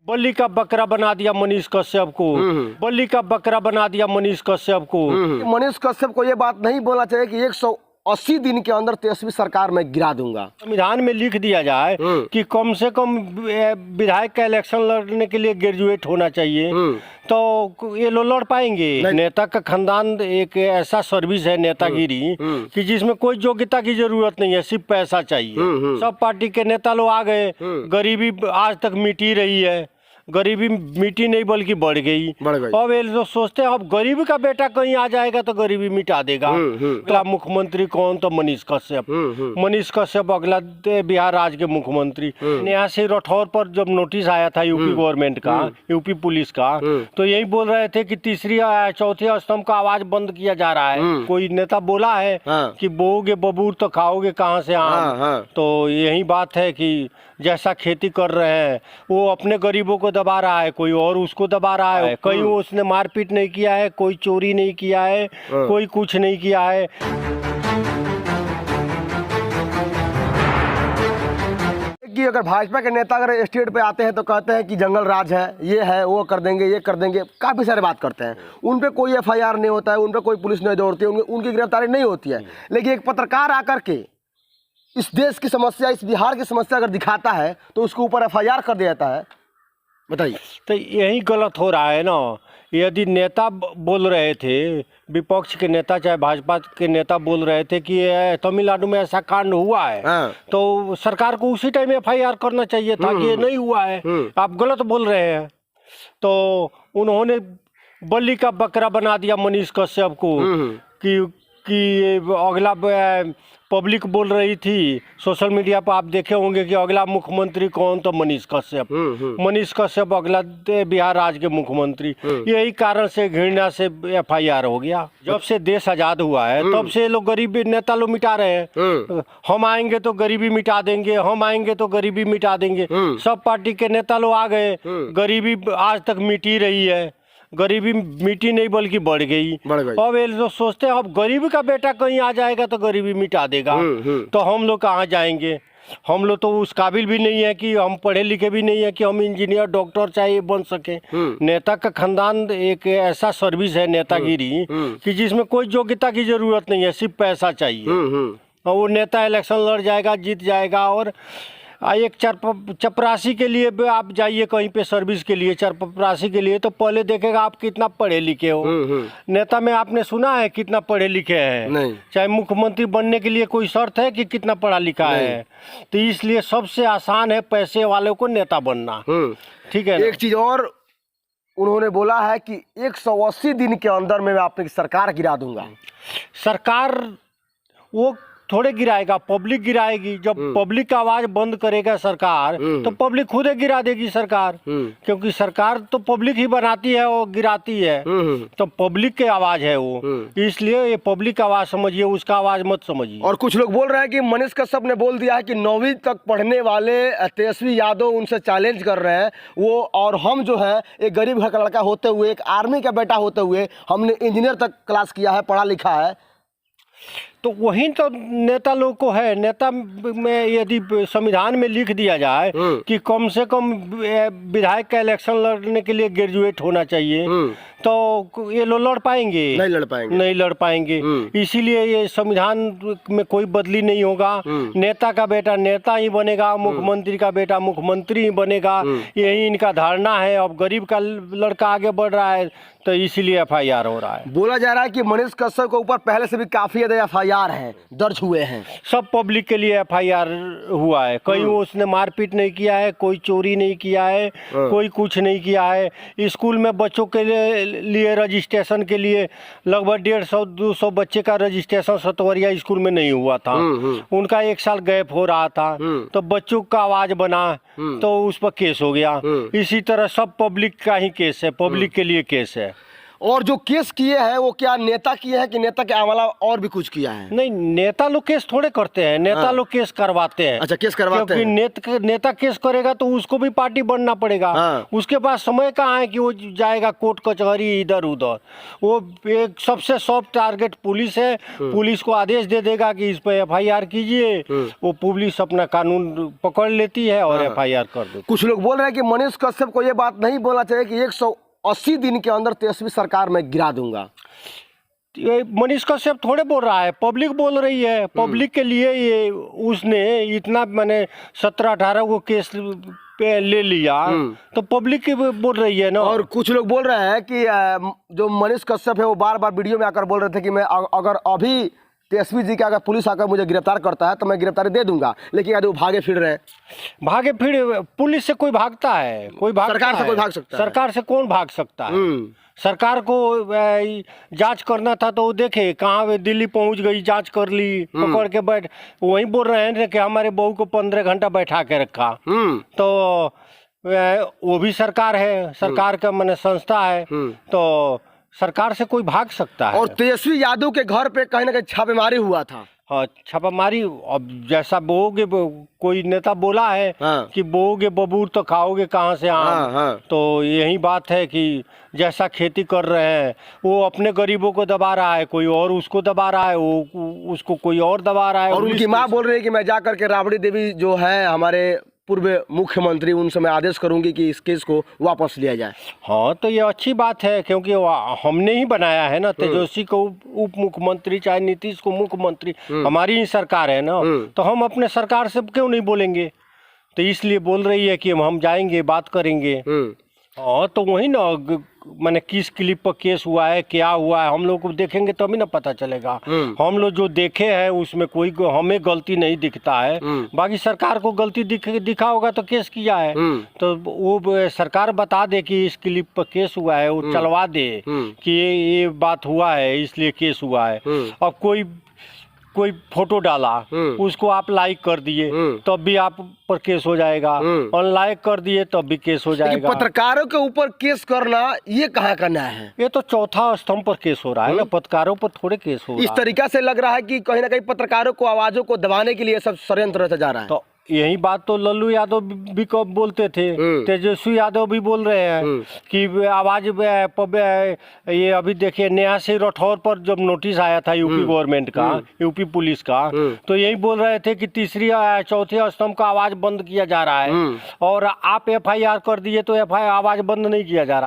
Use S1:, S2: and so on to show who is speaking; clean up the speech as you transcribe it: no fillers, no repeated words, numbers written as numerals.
S1: बल्ली का बकरा बना दिया मनीष कश्यप को। बल्ली का बकरा बना दिया मनीष कश्यप को।
S2: मनीष कश्यप को ये बात नहीं बोलना चाहिए कि 180 दिन के अंदर तेजस्वी सरकार मैं गिरा दूंगा।
S1: संविधान में लिख दिया जाए कि कम से कम विधायक का इलेक्शन लड़ने के लिए ग्रेजुएट होना चाहिए, तो ये लोग लड़ पाएंगे। नेता का खानदान एक ऐसा सर्विस है नेतागिरी कि जिसमें कोई योग्यता की जरूरत नहीं है, सिर्फ पैसा चाहिए। सब पार्टी के नेता लोग आ गए, गरीबी आज तक मिटी रही है। गरीबी मिटी नहीं बल्कि बढ़ गई। अब ये लोग सोचते हैं अब गरीबी का बेटा कहीं आ जाएगा तो गरीबी मिटा देगा। अगला मुख्यमंत्री कौन? तो मनीष कश्यप। मनीष कश्यप अगला बिहार राज्य के मुख्यमंत्री। यहाँ से राठौर पर जब नोटिस आया था यूपी गवर्नमेंट का, यूपी पुलिस का, तो यही बोल रहे थे कि तीसरी चौथी स्तंभ का आवाज बंद किया जा रहा है। कोई नेता बोला है कि बोओगे बबूर तो खाओगे कहाँ से आम। तो यही बात है कि जैसा खेती कर रहे हैं वो अपने गरीबों को दबा रहा है, कोई और उसको दबा रहा है। कहीं उसने मारपीट नहीं किया है, कोई चोरी नहीं किया है, कोई कुछ नहीं किया है।
S2: कि अगर भाजपा के नेता अगर स्टेट पे आते हैं तो कहते हैं कि जंगल राज है, ये है, वो कर देंगे, ये कर देंगे, काफ़ी सारे बात करते हैं। उन पे कोई FIR नहीं होता है, उन पे कोई पुलिस नहीं दौड़ती है, उनकी गिरफ्तारी नहीं होती है। लेकिन एक पत्रकार आकर के इस देश की समस्या, इस बिहार की समस्या अगर दिखाता है तो उसके ऊपर FIR कर दिया जाता है। बताइए।
S1: तो यही गलत हो रहा है ना। यदि नेता बोल रहे थे, विपक्ष के नेता चाहे भाजपा के नेता बोल रहे थे कि तमिलनाडु में ऐसा कांड हुआ है, तो सरकार को उसी टाइम FIR करना चाहिए था कि ये नहीं हुआ है, आप गलत बोल रहे हैं। तो उन्होंने बल्ली का बकरा बना दिया मनीष कश्यप को कि अगला पब्लिक बोल रही थी सोशल मीडिया पर, आप देखे होंगे कि अगला मुख्यमंत्री कौन? तो मनीष कश्यप। मनीष कश्यप अगला बिहार राज्य के मुख्यमंत्री। यही कारण से घृणा से FIR हो गया। जब से देश आजाद हुआ है तब से लोग गरीबी नेता लोग मिटा रहे हैं। हम आएंगे तो गरीबी मिटा देंगे, हम आएंगे तो गरीबी मिटा देंगे। सब पार्टी के नेता लोग आ गए, गरीबी आज तक मिटी रही है। गरीबी मिटी नहीं बल्कि बढ़ गई। अब ये लोग सोचते हैं अब गरीबी का बेटा कहीं आ जाएगा तो गरीबी मिटा देगा। तो हम लोग कहाँ जाएंगे? हम लोग तो उस काबिल भी नहीं है कि हम पढ़े लिखे भी नहीं है कि हम इंजीनियर डॉक्टर चाहे बन सके। नेता का खानदान एक ऐसा सर्विस है नेतागिरी कि जिसमें कोई योग्यता की जरूरत नहीं है, सिर्फ पैसा चाहिए। और वो नेता इलेक्शन लड़ जाएगा, जीत जाएगा। और एक चपरासी के लिए आप जाइए कहीं पे सर्विस के लिए, चपरासी के लिए, तो पहले देखेगा आप कितना पढ़े लिखे हो। नेता में आपने सुना है कितना पढ़े लिखे हैं? चाहे मुख्यमंत्री बनने के लिए कोई शर्त है कि कितना पढ़ा लिखा है? तो इसलिए सबसे आसान है पैसे वालों को नेता बनना। ठीक है।
S2: एक चीज और उन्होंने बोला है कि 180 दिन के अंदर में मैं अपनी सरकार गिरा दूंगा।
S1: सरकार वो थोड़े गिराएगा, पब्लिक गिराएगी। जब पब्लिक का आवाज बंद करेगा सरकार तो पब्लिक खुद ही गिरा देगी सरकार, क्योंकि सरकार तो पब्लिक ही बनाती है और गिराती है। तो पब्लिक की आवाज है वो, इसलिए ये पब्लिक आवाज समझिए, उसका आवाज मत समझिए।
S2: और कुछ लोग बोल रहे हैं कि मनीष कश्यप ने बोल दिया है कि 9वीं तक पढ़ने वाले तेजस्वी यादव उनसे चैलेंज कर रहे हैं वो, और हम जो है एक गरीब घर का लड़का होते हुए, एक आर्मी का बेटा होते हुए, हमने इंजीनियर तक क्लास किया है, पढ़ा लिखा है।
S1: तो वही तो नेता लोग को है। नेता में यदि संविधान में लिख दिया जाए कि कम से कम विधायक का इलेक्शन लड़ने के लिए ग्रेजुएट होना चाहिए, तो ये लोग लड़ पाएंगे? नहीं लड़ पाएंगे। इसीलिए ये संविधान में कोई बदली नहीं होगा। नेता का बेटा नेता ही बनेगा, मुख्यमंत्री का बेटा मुख्यमंत्री ही बनेगा, यही इनका धारणा है। अब गरीब का लड़का आगे बढ़ रहा है तो इसीलिए FIR हो रहा है।
S2: बोला जा रहा है कि मनीष कश्यप के ऊपर पहले से भी काफी ज्यादा FIR है, दर्ज हुए हैं।
S1: सब पब्लिक के लिए FIR हुआ है। कहीं उसने मारपीट नहीं किया है, कोई चोरी नहीं किया है, कोई कुछ नहीं किया है। स्कूल में बच्चों के लिए रजिस्ट्रेशन के लिए लगभग 150-200 बच्चे का रजिस्ट्रेशन सतवरिया स्कूल में नहीं हुआ था। उनका 1 साल गैप हो रहा था, तो बच्चों का आवाज बना तो उस पर केस हो गया। इसी तरह सब पब्लिक का ही केस है, पब्लिक के लिए केस है।
S2: और जो केस किए हैं वो क्या नेता किए हैं कि नेता के अलावा और भी कुछ किया है?
S1: नहीं, नेता लोग केस थोड़े करते हैं, नेता लोग केस करवाते हैं।
S2: अच्छा, केस करवाते हैं।
S1: क्योंकि नेता केस करेगा तो उसको भी पार्टी बनना पड़ेगा। उसके पास समय कहाँ है कि वो जाएगा कोर्ट कचहरी इधर उधर। वो एक सबसे सॉफ्ट टारगेट पुलिस है, पुलिस को आदेश दे देगा कि इस पर FIR कीजिए, वो पुलिस अपना कानून पकड़ लेती है और FIR कर देती है।
S2: कुछ लोग बोल रहे हैं कि मनीष कश्यप को ये बात नहीं बोलना चाहिए कि 180 दिन के अंदर तेजस्वी सरकार मैं गिरा दूंगा।
S1: ये मनीष कश्यप थोड़े बोल रहा है, पब्लिक बोल रही है। पब्लिक के लिए ये उसने इतना मैंने 17-18 को केस पे ले लिया, तो पब्लिक की बोल रही है ना।
S2: और कुछ लोग बोल रहे हैं कि जो मनीष कश्यप है वो बार बार वीडियो में आकर बोल रहे थे कि मैं अगर अभी तेजस्वी जी का अगर पुलिस आकर मुझे गिरफ्तार करता है तो मैं गिरफ्तारी दे दूंगा, लेकिन आज वो भागे फिर रहे हैं।
S1: भागे फिर पुलिस से कोई भागता है? कोई भागता
S2: सरकार से
S1: है?
S2: कोई भाग सकता है?
S1: सरकार से कौन भाग सकता है? सरकार को जांच करना था तो वो देखे कहाँ दिल्ली पहुंच गई, जांच कर ली, पकड़ के बैठ। वही बोल रहे हैं कि हमारे बहू को 15 घंटा बैठा के रखा। तो वो भी सरकार है, सरकार का मैंने संस्था है, तो सरकार से कोई भाग सकता है?
S2: और तेजस्वी यादव के घर पे कहीं ना कहीं छापेमारी हुआ था।
S1: हाँ, छापामारी। अब जैसा बोओगे, कोई नेता बोला है कि बोओगे बबूर तो खाओगे कहाँ से आम। तो यही बात है कि जैसा खेती कर रहे हैं, वो अपने गरीबों को दबा रहा है, कोई और उसको दबा रहा है, वो उसको कोई और दबा रहा है।
S2: और उनकी माँ बोल रही है कि मैं जा करके राबड़ी देवी जो है हमारे पूर्व मुख्यमंत्री, उनसे मैं आदेश करूंगी कि इस केस को वापस लिया जाए।
S1: हाँ, तो ये अच्छी बात है क्योंकि हमने ही बनाया है ना तेजस्वी को उप मुख्यमंत्री, चाहे नीतीश को मुख्यमंत्री, हमारी ही सरकार है ना। तो हम अपने सरकार से क्यों नहीं बोलेंगे? तो इसलिए बोल रही है कि हम जाएंगे, बात करेंगे। हाँ, तो वही ना, मैंने किस क्लिप पर केस हुआ है, क्या हुआ है, हम लोग को देखेंगे तभी ना पता चलेगा। हम लोग जो देखे हैं उसमें कोई हमें गलती नहीं दिखता है, बाकी सरकार को गलती दिखा होगा तो केस किया है। तो वो सरकार बता दे कि इस क्लिप पर केस हुआ है, वो चलवा दे कि ये बात हुआ है इसलिए केस हुआ है। अब कोई फोटो डाला, उसको आप लाइक कर दिए तब भी आप पर केस हो जाएगा, अनलाइक कर दिए तब भी केस हो जाएगा।
S2: पत्रकारों के ऊपर केस करना ये कहाँ का न्याय है?
S1: ये तो चौथा स्तंभ पर केस हो रहा है ना, पत्रकारों पर थोड़े केस हो रहा है।
S2: इस तरीका से लग रहा है कि कहीं ना कहीं पत्रकारों को, आवाजों को दबाने के लिए सब षड्यंत्र रचा जा रहा है।
S1: तो यही बात तो लल्लू यादव भी कब बोलते थे, तेजस्वी यादव भी बोल रहे हैं कि आवाज ये अभी देखिए नेहा सिंह राठौर पर जब नोटिस आया था यूपी गवर्नमेंट का, यूपी पुलिस का, तो यही बोल रहे थे कि तीसरी चौथी स्तंभ का आवाज बंद किया जा रहा है, और आप FIR कर दिए तो आवाज बंद नहीं किया जा रहा।